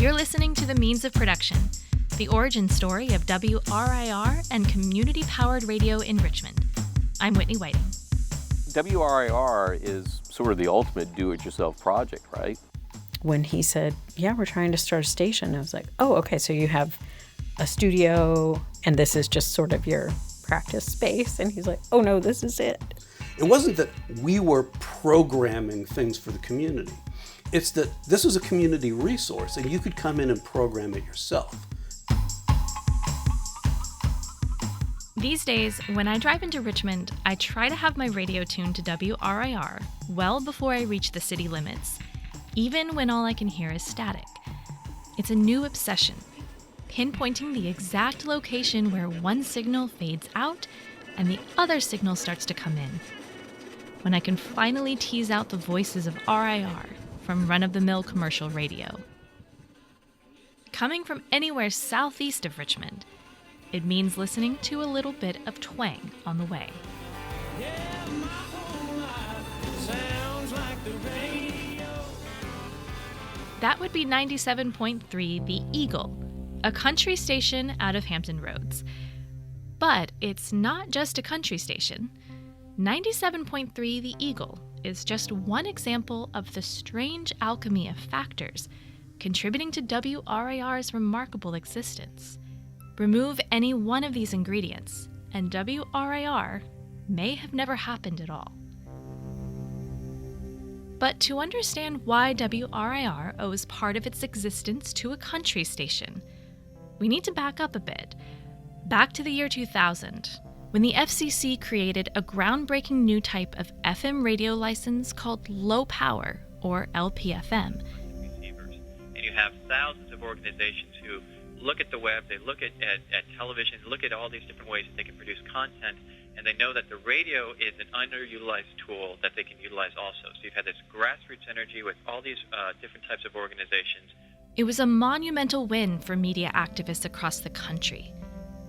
You're listening to The Means of Production, the origin story of WRIR and community-powered radio in Richmond. I'm Whitney Whiting. WRIR is sort of the ultimate do-it-yourself project, right? When he said, yeah, we're trying to start a station, I was like, oh, okay, so you have a studio and this is just sort of your practice space. And he's like, oh no, this is it. It wasn't that we were programming things for the community. It's that this was a community resource and you could come in and program it yourself. These days, when I drive into Richmond, I try to have my radio tuned to WRIR well before I reach the city limits, even when all I can hear is static. It's a new obsession, pinpointing the exact location where one signal fades out and the other signal starts to come in. When I can finally tease out the voices of RIR from run-of-the-mill commercial radio. Coming from anywhere southeast of Richmond, it means listening to a little bit of twang on the way. Yeah, my whole life sounds like the radio. That would be 97.3 The Eagle, a country station out of Hampton Roads. But it's not just a country station. 97.3 The Eagle is just one example of the strange alchemy of factors contributing to WRIR's remarkable existence. Remove any one of these ingredients, and WRIR may have never happened at all. But to understand why WRIR owes part of its existence to a country station, we need to back up a bit, back to the year 2000, when the FCC created a groundbreaking new type of FM radio license called low power, or LPFM. Receivers. And you have thousands of organizations who look at the web, they look at television, look at all these different ways that they can produce content, and they know that the radio is an underutilized tool that they can utilize also. So you've had this grassroots energy with all these different types of organizations. It was a monumental win for media activists across the country.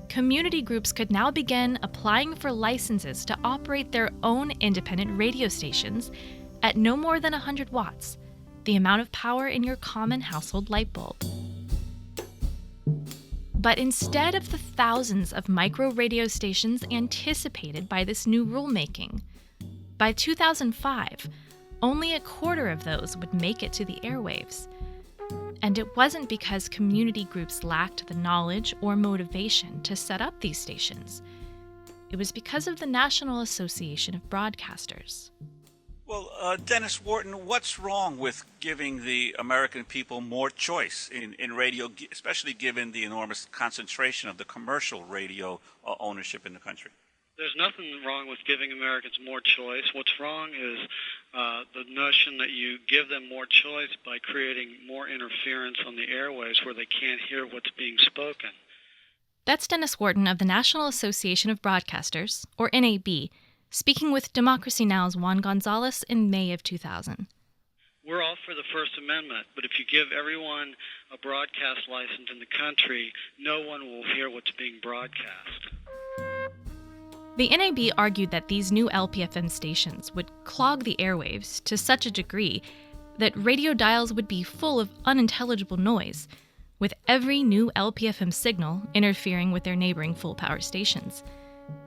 Community groups could now begin applying for licenses to operate their own independent radio stations at no more than 100 watts, the amount of power in your common household light bulb. But instead of the thousands of micro radio stations anticipated by this new rulemaking, by 2005, only a quarter of those would make it to the airwaves. And it wasn't because community groups lacked the knowledge or motivation to set up these stations. It was because of the National Association of Broadcasters. Well, Dennis Wharton, what's wrong with giving the American people more choice in radio, especially given the enormous concentration of the commercial radio ownership in the country? There's nothing wrong with giving Americans more choice. What's wrong is the notion that you give them more choice by creating more interference on the airwaves where they can't hear what's being spoken. That's Dennis Wharton of the National Association of Broadcasters, or NAB, speaking with Democracy Now!'s Juan Gonzalez in May of 2000. We're all for the First Amendment, but if you give everyone a broadcast license in the country, no one will hear what's being broadcast. The NAB argued that these new LPFM stations would clog the airwaves to such a degree that radio dials would be full of unintelligible noise, with every new LPFM signal interfering with their neighboring full-power stations.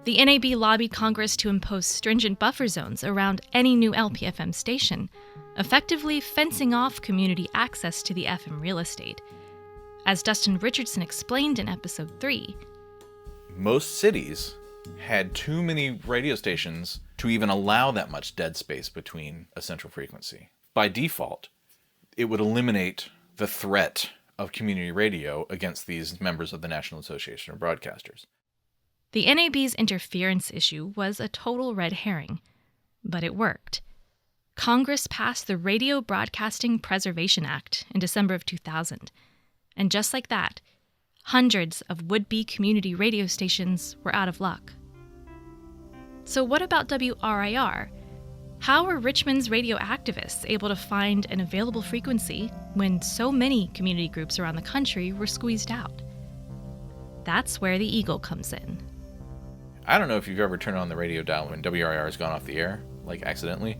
The NAB lobbied Congress to impose stringent buffer zones around any new LPFM station, effectively fencing off community access to the FM real estate. As Dustin Richardson explained in Episode 3, most cities had too many radio stations to even allow that much dead space between a central frequency. By default, it would eliminate the threat of community radio against these members of the National Association of Broadcasters. The NAB's interference issue was a total red herring, but it worked. Congress passed the Radio Broadcasting Preservation Act in December of 2000, and just like that, hundreds of would-be community radio stations were out of luck. So what about WRIR? How were Richmond's radio activists able to find an available frequency when so many community groups around the country were squeezed out? That's where the Eagle comes in. I don't know if you've ever turned on the radio dial when WRIR has gone off the air, like accidentally,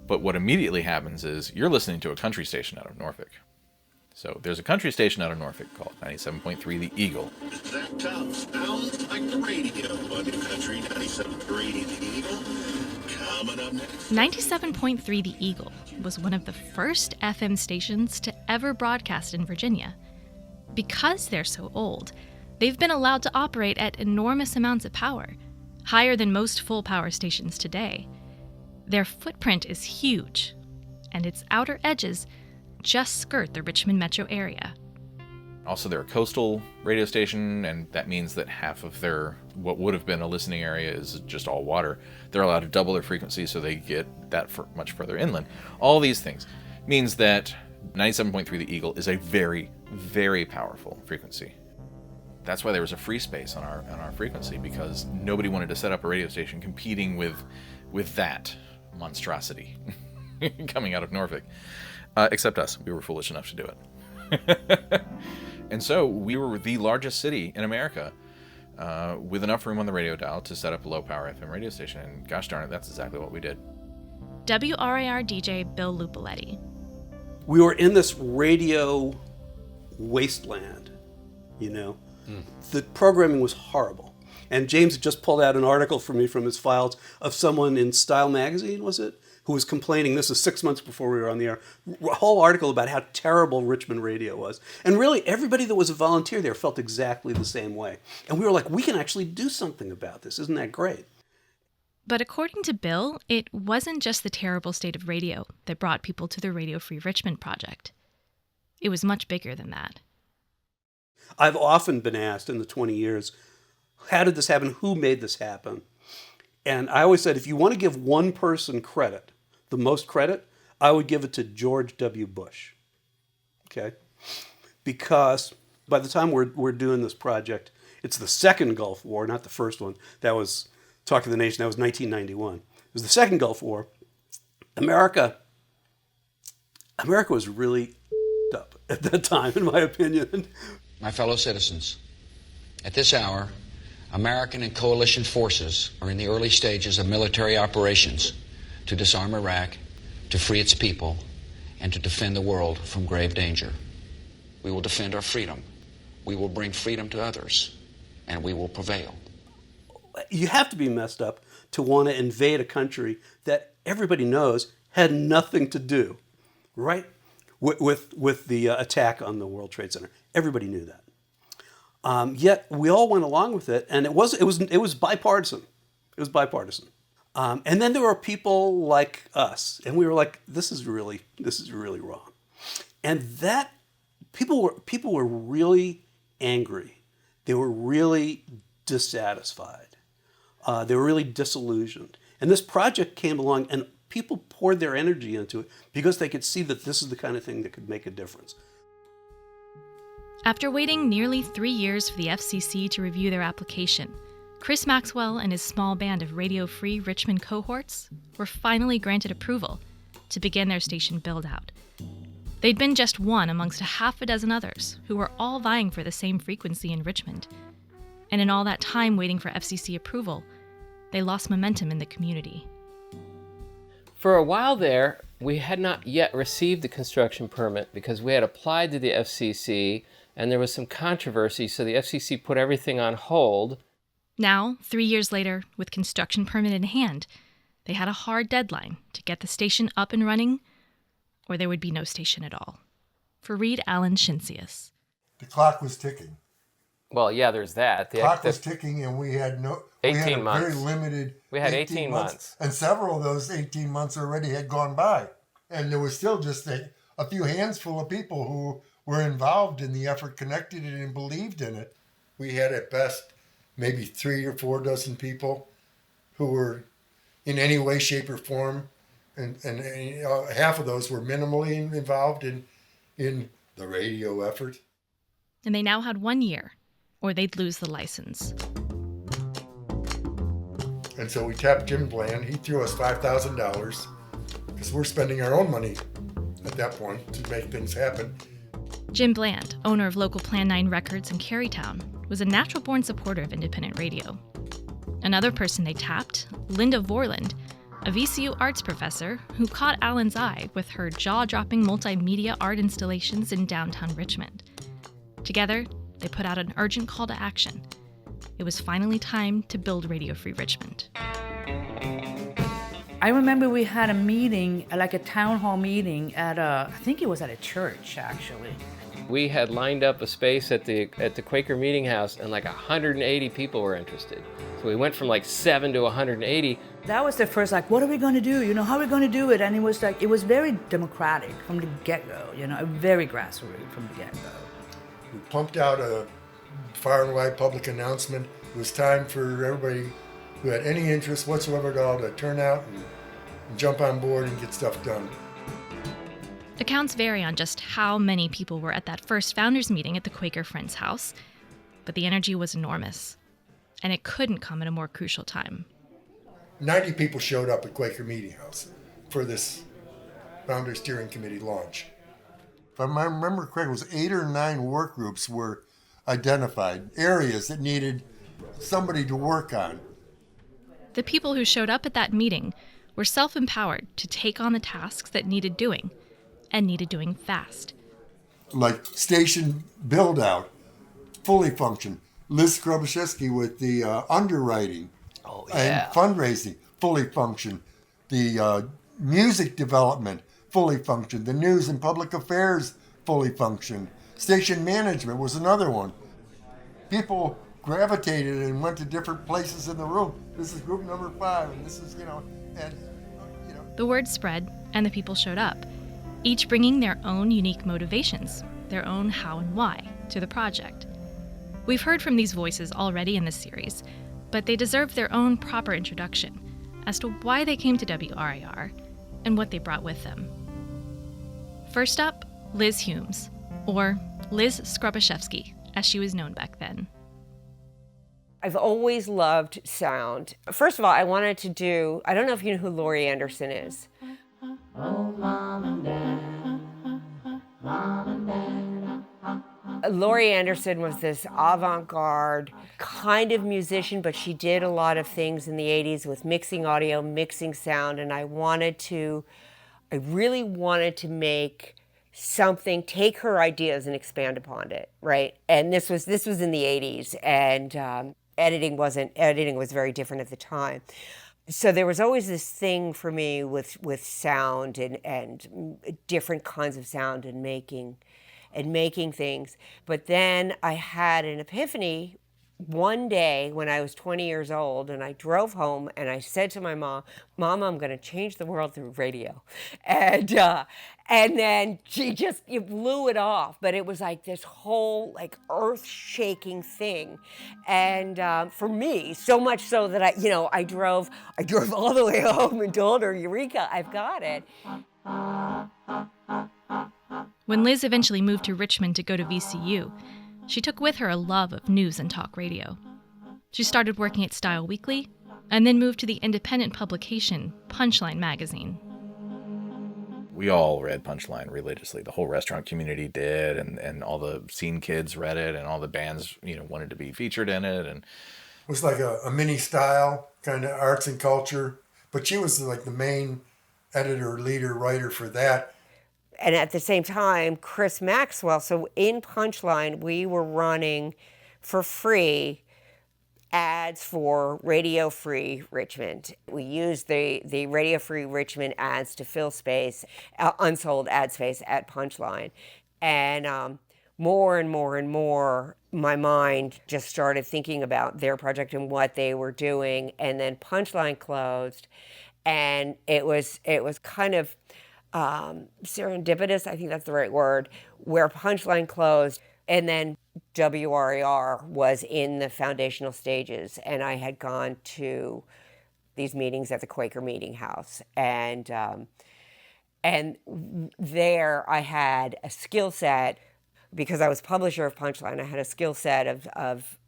but what immediately happens is you're listening to a country station out of Norfolk. So there's a country station out of Norfolk called 97.3 The Eagle. That sounds like the radio on New Country 97.3 The Eagle. Coming up next. 97.3 The Eagle was one of the first FM stations to ever broadcast in Virginia. Because they're so old, they've been allowed to operate at enormous amounts of power, higher than most full power stations today. Their footprint is huge, and its outer edges just skirt the Richmond metro area. Also, they're a coastal radio station, and that means that half of their, what would have been a listening area, is just all water. They're allowed to double their frequency so they get that much further inland. All these things means that 97.3 The Eagle is a very, very powerful frequency. That's why there was a free space on our frequency, because nobody wanted to set up a radio station competing with that monstrosity coming out of Norfolk. Except us. We were foolish enough to do it. And so we were the largest city in America with enough room on the radio dial to set up a low-power FM radio station. And gosh darn it, that's exactly what we did. WRIR DJ Bill Lupaletti. We were in this radio wasteland, you know. The programming was horrible. And James had just pulled out an article for me from his files of someone in Style magazine, was it? Who was complaining, this was 6 months before we were on the air, a whole article about how terrible Richmond radio was. And really, everybody that was a volunteer there felt exactly the same way. And we were like, we can actually do something about this. Isn't that great? But according to Bill, it wasn't just the terrible state of radio that brought people to the Radio Free Richmond project. It was much bigger than that. I've often been asked in the 20 years, how did this happen? Who made this happen? And I always said, if you want to give one person credit, the most credit, I would give it to George W. Bush. Okay? Because by the time we're doing this project, it's the second Gulf War, not the first one. That was Talk of the Nation. That was 1991. It was the second Gulf War. America was really up at that time, in my opinion. My fellow citizens, at this hour, American and coalition forces are in the early stages of military operations to disarm Iraq, to free its people, and to defend the world from grave danger. We will defend our freedom. We will bring freedom to others, and we will prevail. You have to be messed up to want to invade a country that everybody knows had nothing to do, right, with the attack on the World Trade Center. Everybody knew that. Yet we all went along with it, and it was bipartisan. It was bipartisan. And then there were people like us, and we were like, this is really wrong. And that people were really angry. They were really dissatisfied. They were really disillusioned. And this project came along, and people poured their energy into it because they could see that this is the kind of thing that could make a difference. After waiting nearly 3 years for the FCC to review their application, Chris Maxwell and his small band of Radio Free Richmond cohorts were finally granted approval to begin their station build-out. They'd been just one amongst a half a dozen others who were all vying for the same frequency in Richmond. And in all that time waiting for FCC approval, they lost momentum in the community. For a while there, we had not yet received the construction permit because we had applied to the FCC and there was some controversy, so the FCC put everything on hold. Now, 3 years later, with construction permit in hand, they had a hard deadline to get the station up and running, or there would be no station at all. For Reed Allen Shinsius. The clock was ticking. Well, yeah, there's that. The clock was ticking, and we had 18 months. Very limited. We had 18 months. And several of those 18 months already had gone by. And there was still just a few hands full of people who were involved in the effort, connected it, and believed in it. We had at best maybe 3 or 4 dozen people who were in any way, shape, or form, and half of those were minimally involved in the radio effort. And they now had 1 year, or they'd lose the license. And so we tapped Jim Bland. He threw us $5,000 because we're spending our own money at that point to make things happen. Jim Bland, owner of local Plan 9 Records in Carytown, was a natural-born supporter of independent radio. Another person they tapped, Linda Vorland, a VCU arts professor who caught Alan's eye with her jaw-dropping multimedia art installations in downtown Richmond. Together, they put out an urgent call to action. It was finally time to build Radio Free Richmond. I remember we had a meeting, like a town hall meeting at I think it was at a church, actually. We had lined up a space at the Quaker Meeting House, and like 180 people were interested. So we went from like 7 to 180. That was the first, like, what are we going to do? You know, how are we going to do it? And it was like, it was very democratic from the get-go, you know, very grassroots from the get-go. We pumped out a far and wide public announcement. It was time for everybody who had any interest whatsoever at all to turn out and jump on board and get stuff done. Accounts vary on just how many people were at that first founders meeting at the Quaker Friends House, but the energy was enormous, and it couldn't come at a more crucial time. 90 people showed up at Quaker Meeting House for this Founders Steering Committee launch. If I remember correctly, it was 8 or 9 work groups were identified, areas that needed somebody to work on. The people who showed up at that meeting were self-empowered to take on the tasks that needed doing, and needed doing fast. Like station build-out, fully function. Liz Skrobaszewski with the underwriting and fundraising, fully function. The music development, fully function. The news and public affairs, fully function. Station management was another one. People gravitated and went to different places in the room. This is group number 5, and this is, The word spread, and the people showed up, each bringing their own unique motivations, their own how and why, to the project. We've heard from these voices already in this series, but they deserve their own proper introduction as to why they came to WRIR and what they brought with them. First up, Liz Humes, or Liz Skrobaszewski, as she was known back then. I've always loved sound. First of all, I wanted to do, I don't know if you know who Laurie Anderson is. Oh, Mom and Dad, Mom and Dad. Laurie Anderson was this avant-garde kind of musician, but she did a lot of things in the 80s with mixing audio, mixing sound, and I really wanted to make something, take her ideas and expand upon it, right? And this was in the 80s, and editing was very different at the time. So there was always this thing for me with sound and different kinds of sound and making things. But then I had an epiphany one day when I was 20 years old, and I drove home and I said to my mom, I'm going to change the world through radio. And then she just blew it off. But it was like this whole like earth-shaking thing. And for me, so much so that I drove all the way home and told her, Eureka, I've got it. When Liz eventually moved to Richmond to go to VCU, she took with her a love of news and talk radio. She started working at Style Weekly, and then moved to the independent publication Punchline magazine. We all read Punchline religiously. The whole restaurant community did, and all the scene kids read it, and all the bands, wanted to be featured in it. And it was like a mini Style kind of arts and culture, but she was like the main editor, leader, writer for that. And at the same time, Chris Maxwell, so in Punchline, we were running for free ads for Radio Free Richmond. We used the Radio Free Richmond ads to fill space, unsold ad space at Punchline. And more and more and more, my mind just started thinking about their project and what they were doing. And then Punchline closed, and it was kind of serendipitous, I think that's the right word, where Punchline closed, and then WRIR was in the foundational stages, and I had gone to these meetings at the Quaker Meeting House, and there I had a skill set, because I was publisher of Punchline, I had a skill set of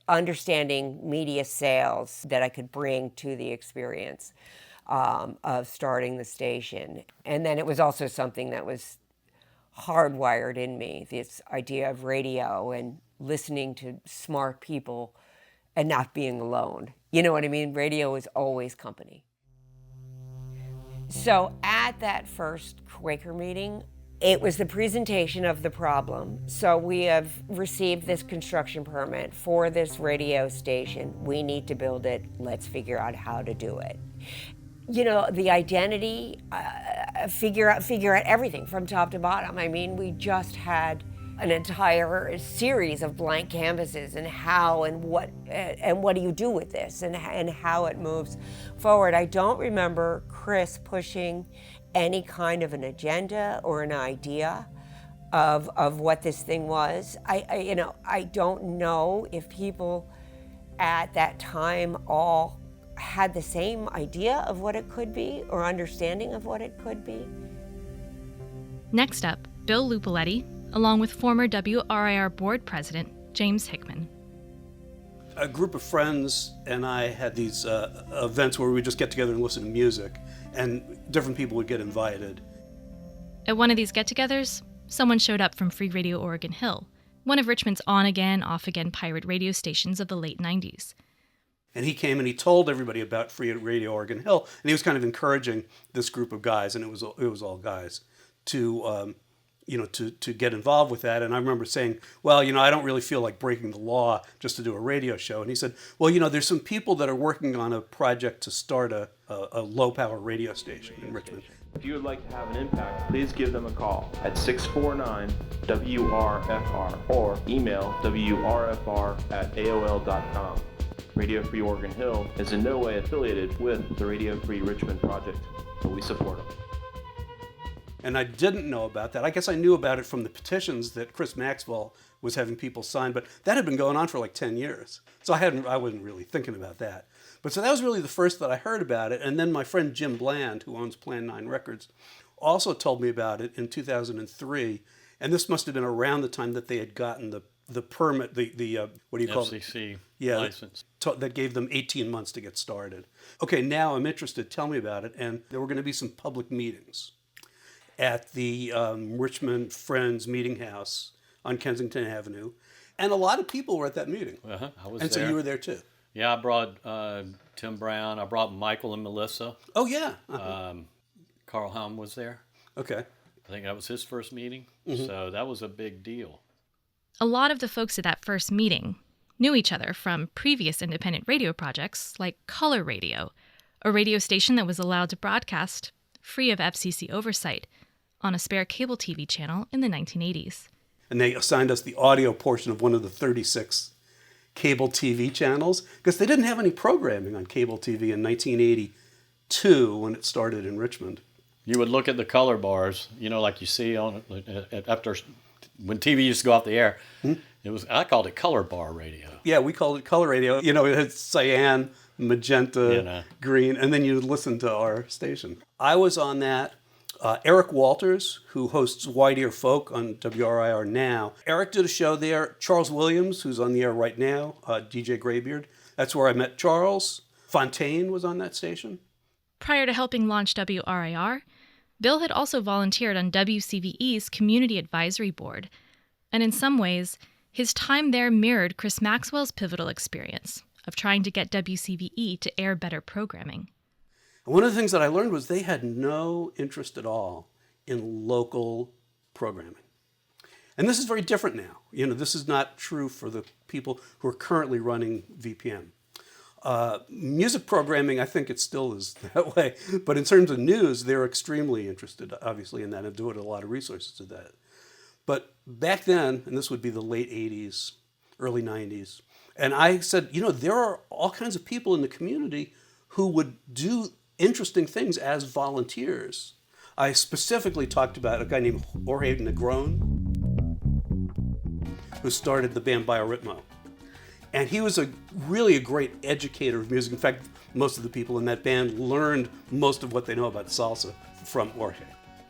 understanding media sales that I could bring to the experience of starting the station. And then it was also something that was hardwired in me, this idea of radio and listening to smart people and not being alone. You know what I mean? Radio is always company. So at that first Quaker meeting, it was the presentation of the problem. So we have received this construction permit for this radio station. We need to build it. Let's figure out how to do it. You know, the identity, figure out everything from top to bottom. I mean, we just had an entire series of blank canvases and how and what do you do with this and how it moves forward. I don't remember Chris pushing any kind of an agenda or an idea of what this thing was. I don't know if people at that time all had the same idea of what it could be or understanding of what it could be. Next up, Bill Lupoletti, along with former WRIR board president James Hickman. A group of friends and I had these events where we would just get together and listen to music, and different people would get invited. At one of these get-togethers, someone showed up from Free Radio Oregon Hill, one of Richmond's on-again, off-again pirate radio stations of the late 90s. And he came and he told everybody about Free Radio Oregon Hill, and he was kind of encouraging this group of guys, and it was all guys, to get involved with that. And I remember saying, well, I don't really feel like breaking the law just to do a radio show. And he said, well, there's some people that are working on a project to start a low-power radio station in Richmond. If you would like to have an impact, please give them a call at 649-WRFR or email WRFR@AOL.com. Radio Free Oregon Hill is in no way affiliated with the Radio Free Richmond project, but we support them. And I didn't know about that. I guess I knew about it from the petitions that Chris Maxwell was having people sign, but that had been going on for like 10 years. So I wasn't really thinking about that. But so that was really the first that I heard about it. And then my friend Jim Bland, who owns Plan 9 Records, also told me about it in 2003. And this must have been around the time that they had gotten the permit, the what do you call it? FCC license. That gave them 18 months to get started. Okay, now I'm interested. Tell me about it. And there were going to be some public meetings at the Richmond Friends Meeting House on Kensington Avenue. And a lot of people were at that meeting. I was and there. So you were there too. Yeah, I brought Tim Brown. I brought Michael and Melissa. Oh, yeah. Carl Helm was there. Okay. I think that was his first meeting. Mm-hmm. So that was a big deal. A lot of the folks at that first meeting knew each other from previous independent radio projects like Color Radio, a radio station that was allowed to broadcast, free of FCC oversight, on a spare cable TV channel in the 1980s. And they assigned us the audio portion of one of the 36 cable TV channels because they didn't have any programming on cable TV in 1982 when it started in Richmond. You would look at the color bars, like you see on after when TV used to go off the air. I called it color bar radio. Yeah, we called it color radio. It had cyan, magenta, green, and then you would listen to our station. I was on that. Eric Walters, who hosts Wide Ear Folk on WRIR now. Eric did a show there. Charles Williams, who's on the air right now, DJ Graybeard. That's where I met Charles. Fontaine was on that station. Prior to helping launch WRIR, Bill had also volunteered on WCVE's Community Advisory Board. And in some ways, his time there mirrored Chris Maxwell's pivotal experience of trying to get WCVE to air better programming. One of the things that I learned was they had no interest at all in local programming. And this is very different now. This is not true for the people who are currently running VPM. Music programming, I think it still is that way. But in terms of news, they're extremely interested, obviously, in that and devote a lot of resources to that. But back then, and this would be the late 80s, early 90s, and I said, there are all kinds of people in the community who would do interesting things as volunteers. I specifically talked about a guy named Jorge Negron, who started the band Biorhythmo. And he was really a great educator of music. In fact, most of the people in that band learned most of what they know about salsa from Jorge.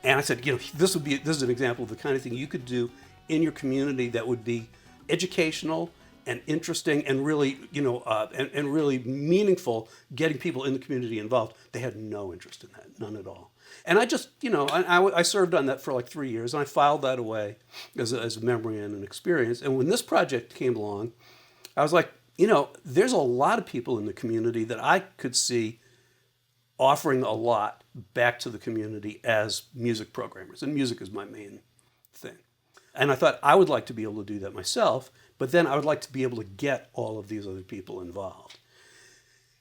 And I said, this is an example of the kind of thing you could do in your community that would be educational and interesting and really, and really meaningful, getting people in the community involved. They had no interest in that, none at all. And I just, I served on that for like 3 years, and I filed that away as a memory and an experience. And when this project came along, I was like, there's a lot of people in the community that I could see offering a lot back to the community as music programmers. And music is my main thing. And I thought I would like to be able to do that myself, but then I would like to be able to get all of these other people involved.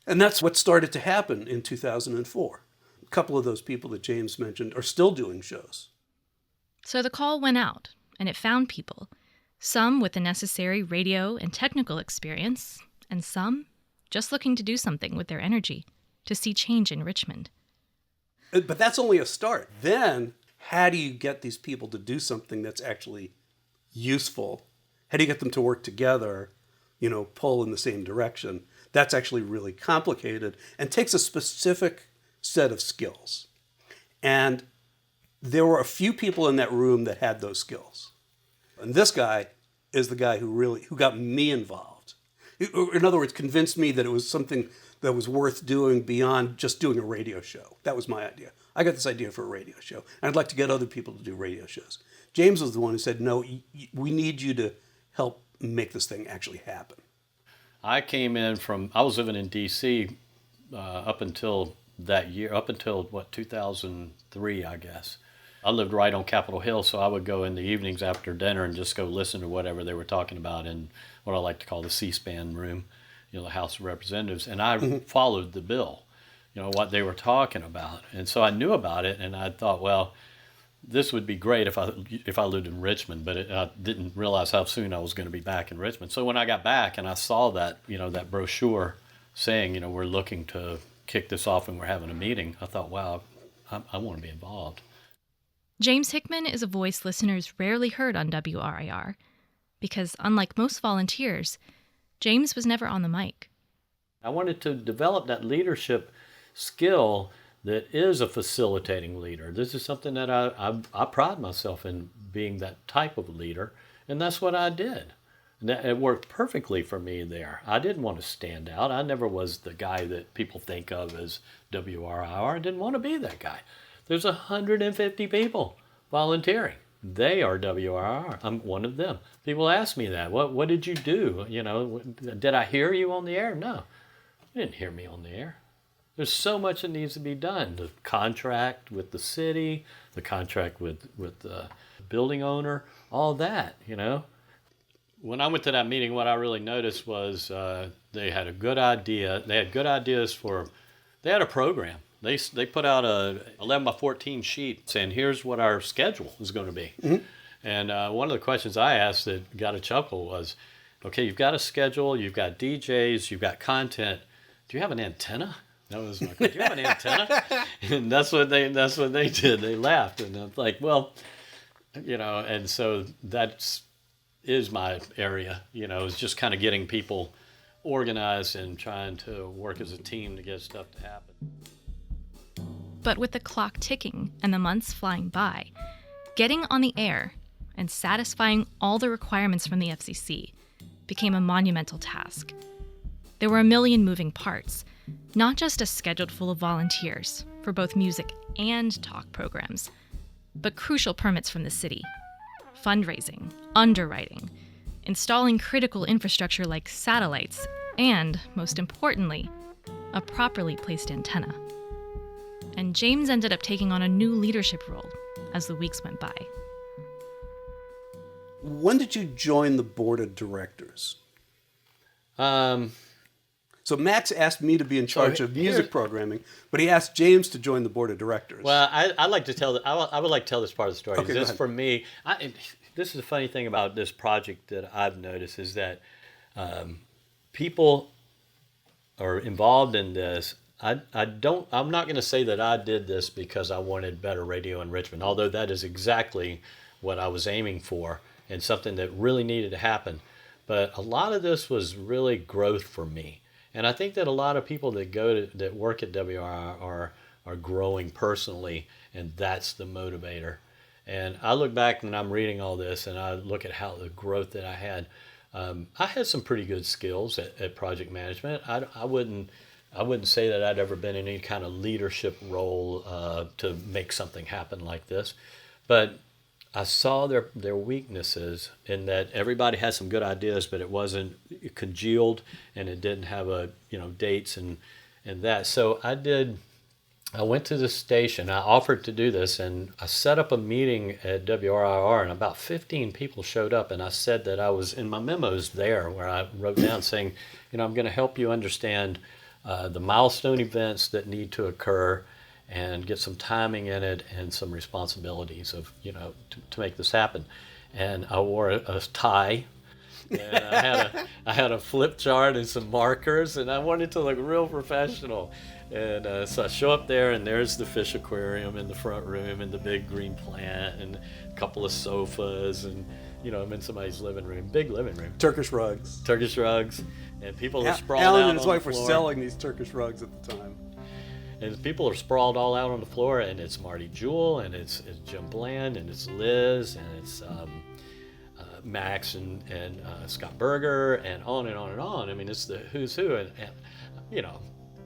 And that's what started to happen in 2004. A couple of those people that James mentioned are still doing shows. So the call went out, and it found people, some with the necessary radio and technical experience, and some just looking to do something with their energy, to see change in Richmond. But that's only a start. Then, how do you get these people to do something that's actually useful? How do you get them to work together, pull in the same direction? That's actually really complicated and takes a specific set of skills. And there were a few people in that room that had those skills. And this guy is the guy who got me involved. In other words, convinced me that it was something that was worth doing beyond just doing a radio show. That was my idea. I got this idea for a radio show, and I'd like to get other people to do radio shows. James was the one who said, no, we need you to help make this thing actually happen. I came in I was living in D.C. Up until that year, 2003, I guess. I lived right on Capitol Hill, so I would go in the evenings after dinner and just go listen to whatever they were talking about in what I like to call the C-SPAN room, the House of Representatives, and I followed the bill, what they were talking about. And so I knew about it, and I thought, well, this would be great if I lived in Richmond, but I didn't realize how soon I was going to be back in Richmond. So when I got back and I saw that, that brochure saying, we're looking to kick this off and we're having a meeting, I thought, wow, I want to be involved. James Hickman is a voice listeners rarely heard on WRIR because, unlike most volunteers, James was never on the mic. I wanted to develop that leadership skill that is a facilitating leader. This is something that I pride myself in, being that type of leader, and that's what I did. And it worked perfectly for me there. I didn't want to stand out. I never was the guy that people think of as WRIR. I didn't want to be that guy. There's 150 people volunteering. They are WRIR. I'm one of them. People ask me that. What did you do? Did I hear you on the air? No, you didn't hear me on the air. There's so much that needs to be done. The contract with the city, the contract with the building owner, all that, When I went to that meeting, what I really noticed was they had a good idea. They had good ideas they had a program. They put out a 11 by 14 sheet saying, here's what our schedule is going to be. Mm-hmm. And one of the questions I asked that got a chuckle was, okay, you've got a schedule, you've got DJs, you've got content. Do you have an antenna? That was my question. Do you have an antenna? And that's what they did. They laughed. And I'm like, well, and so that is my area, is just kind of getting people organized and trying to work as a team to get stuff to happen. But with the clock ticking and the months flying by, getting on the air and satisfying all the requirements from the FCC became a monumental task. There were a million moving parts, not just a schedule full of volunteers for both music and talk programs, but crucial permits from the city, fundraising, underwriting, installing critical infrastructure like satellites, and, most importantly, a properly placed antenna. And James ended up taking on a new leadership role as the weeks went by. When did you join the board of directors? So Max asked me to be in charge of music programming, but he asked James to join the board of directors. Well, I like to tell. I would like to tell this part of the story. Okay, this for me. This is the funny thing about this project that I've noticed is that people are involved in this. I'm not going to say that I did this because I wanted better radio in Richmond, although that is exactly what I was aiming for and something that really needed to happen. But a lot of this was really growth for me. And I think that a lot of people that work at WRIR are growing personally, and that's the motivator. And I look back when I'm reading all this and I look at how the growth that I had some pretty good skills at project management. I wouldn't say that I'd ever been in any kind of leadership role to make something happen like this. But I saw their weaknesses in that everybody had some good ideas, but it wasn't congealed and it didn't have dates and that. So I did I went to the station. I offered to do this, and I set up a meeting at WRIR, and about 15 people showed up, and I said that I was, in my memos there, where I wrote down saying, I'm going to help you understand the milestone events that need to occur and get some timing in it and some responsibilities of, to make this happen. And I wore a tie, and I had a flip chart and some markers, and I wanted to look real professional. And so I show up there, and there's the fish aquarium in the front room and the big green plant and a couple of sofas, and I'm in somebody's living room, big living room. Turkish rugs, and people are sprawled out Alan on and his the wife were floor. selling these Turkish rugs at the time. And people are sprawled all out on the floor, and it's Marty Jewell, and it's Jim Bland, and it's Liz, and it's Max and Scott Berger, and on and on and on. I mean, it's the who's who, and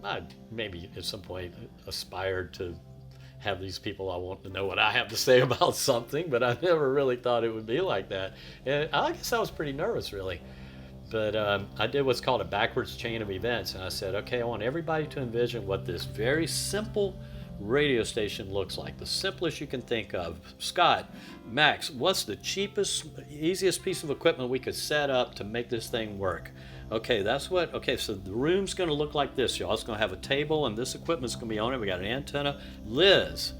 I maybe at some point aspired to have these people I want to know what I have to say about something, but I never really thought it would be like that. And I guess I was pretty nervous, really. But I did what's called a backwards chain of events, and I said, okay, I want everybody to envision what this very simple radio station looks like, the simplest you can think of. Scott, Max, what's the cheapest, easiest piece of equipment we could set up to make this thing work? Okay, so the room's going to look like this, y'all. It's going to have a table, and this equipment's going to be on it. We got an antenna. Liz,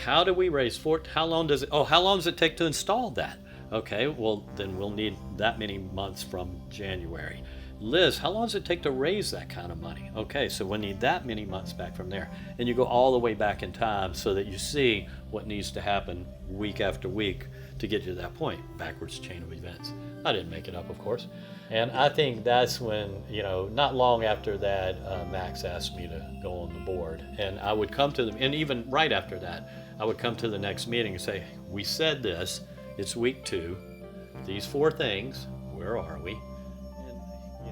how do we raise how long does it take to install that? Okay, well, then we'll need that many months from January. Liz, how long does it take to raise that kind of money? Okay, so we'll need that many months back from there. And you go all the way back in time so that you see what needs to happen week after week to get you to that point. Backwards chain of events. I didn't make it up, of course. And I think that's when, not long after that, Max asked me to go on the board. And I would come to them, and even right after that, I would come to the next meeting and say, we said this, it's week 2, these 4 things, where are we?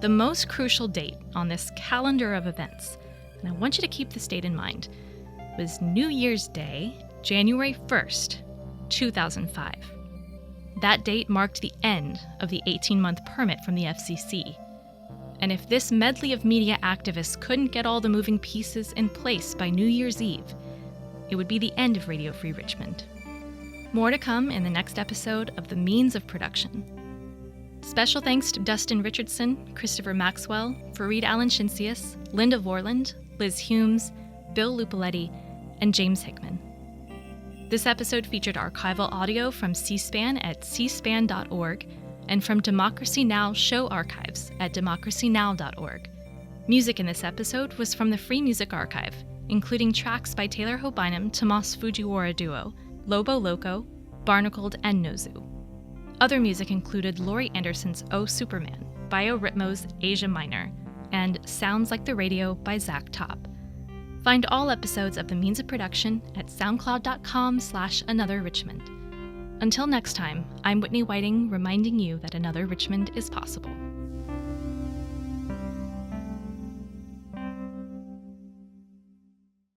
The most crucial date on this calendar of events, and I want you to keep this date in mind, was New Year's Day, January 1st, 2005. That date marked the end of the 18-month permit from the FCC. And if this medley of media activists couldn't get all the moving pieces in place by New Year's Eve, it would be the end of Radio Free Richmond. More to come in the next episode of The Means of Production. Special thanks to Dustin Richardson, Christopher Maxwell, Fareed Alan-Shinsius, Linda Vorland, Liz Humes, Bill Lupoletti, and James Hickman. This episode featured archival audio from C-SPAN at cspan.org and from Democracy Now! Show archives at democracynow.org. Music in this episode was from the Free Music Archive, including tracks by Taylor Hobynum, Tomas Fujiwara Duo, Lobo Loco, Barnacled, and Nozu. Other music included Laurie Anderson's Oh Superman, BioRhythmo's Asia Minor, and Sounds Like the Radio by Zach Top. Find all episodes of The Means of Production at soundcloud.com/anotherrichmond. Until next time, I'm Whitney Whiting, reminding you that another Richmond is possible.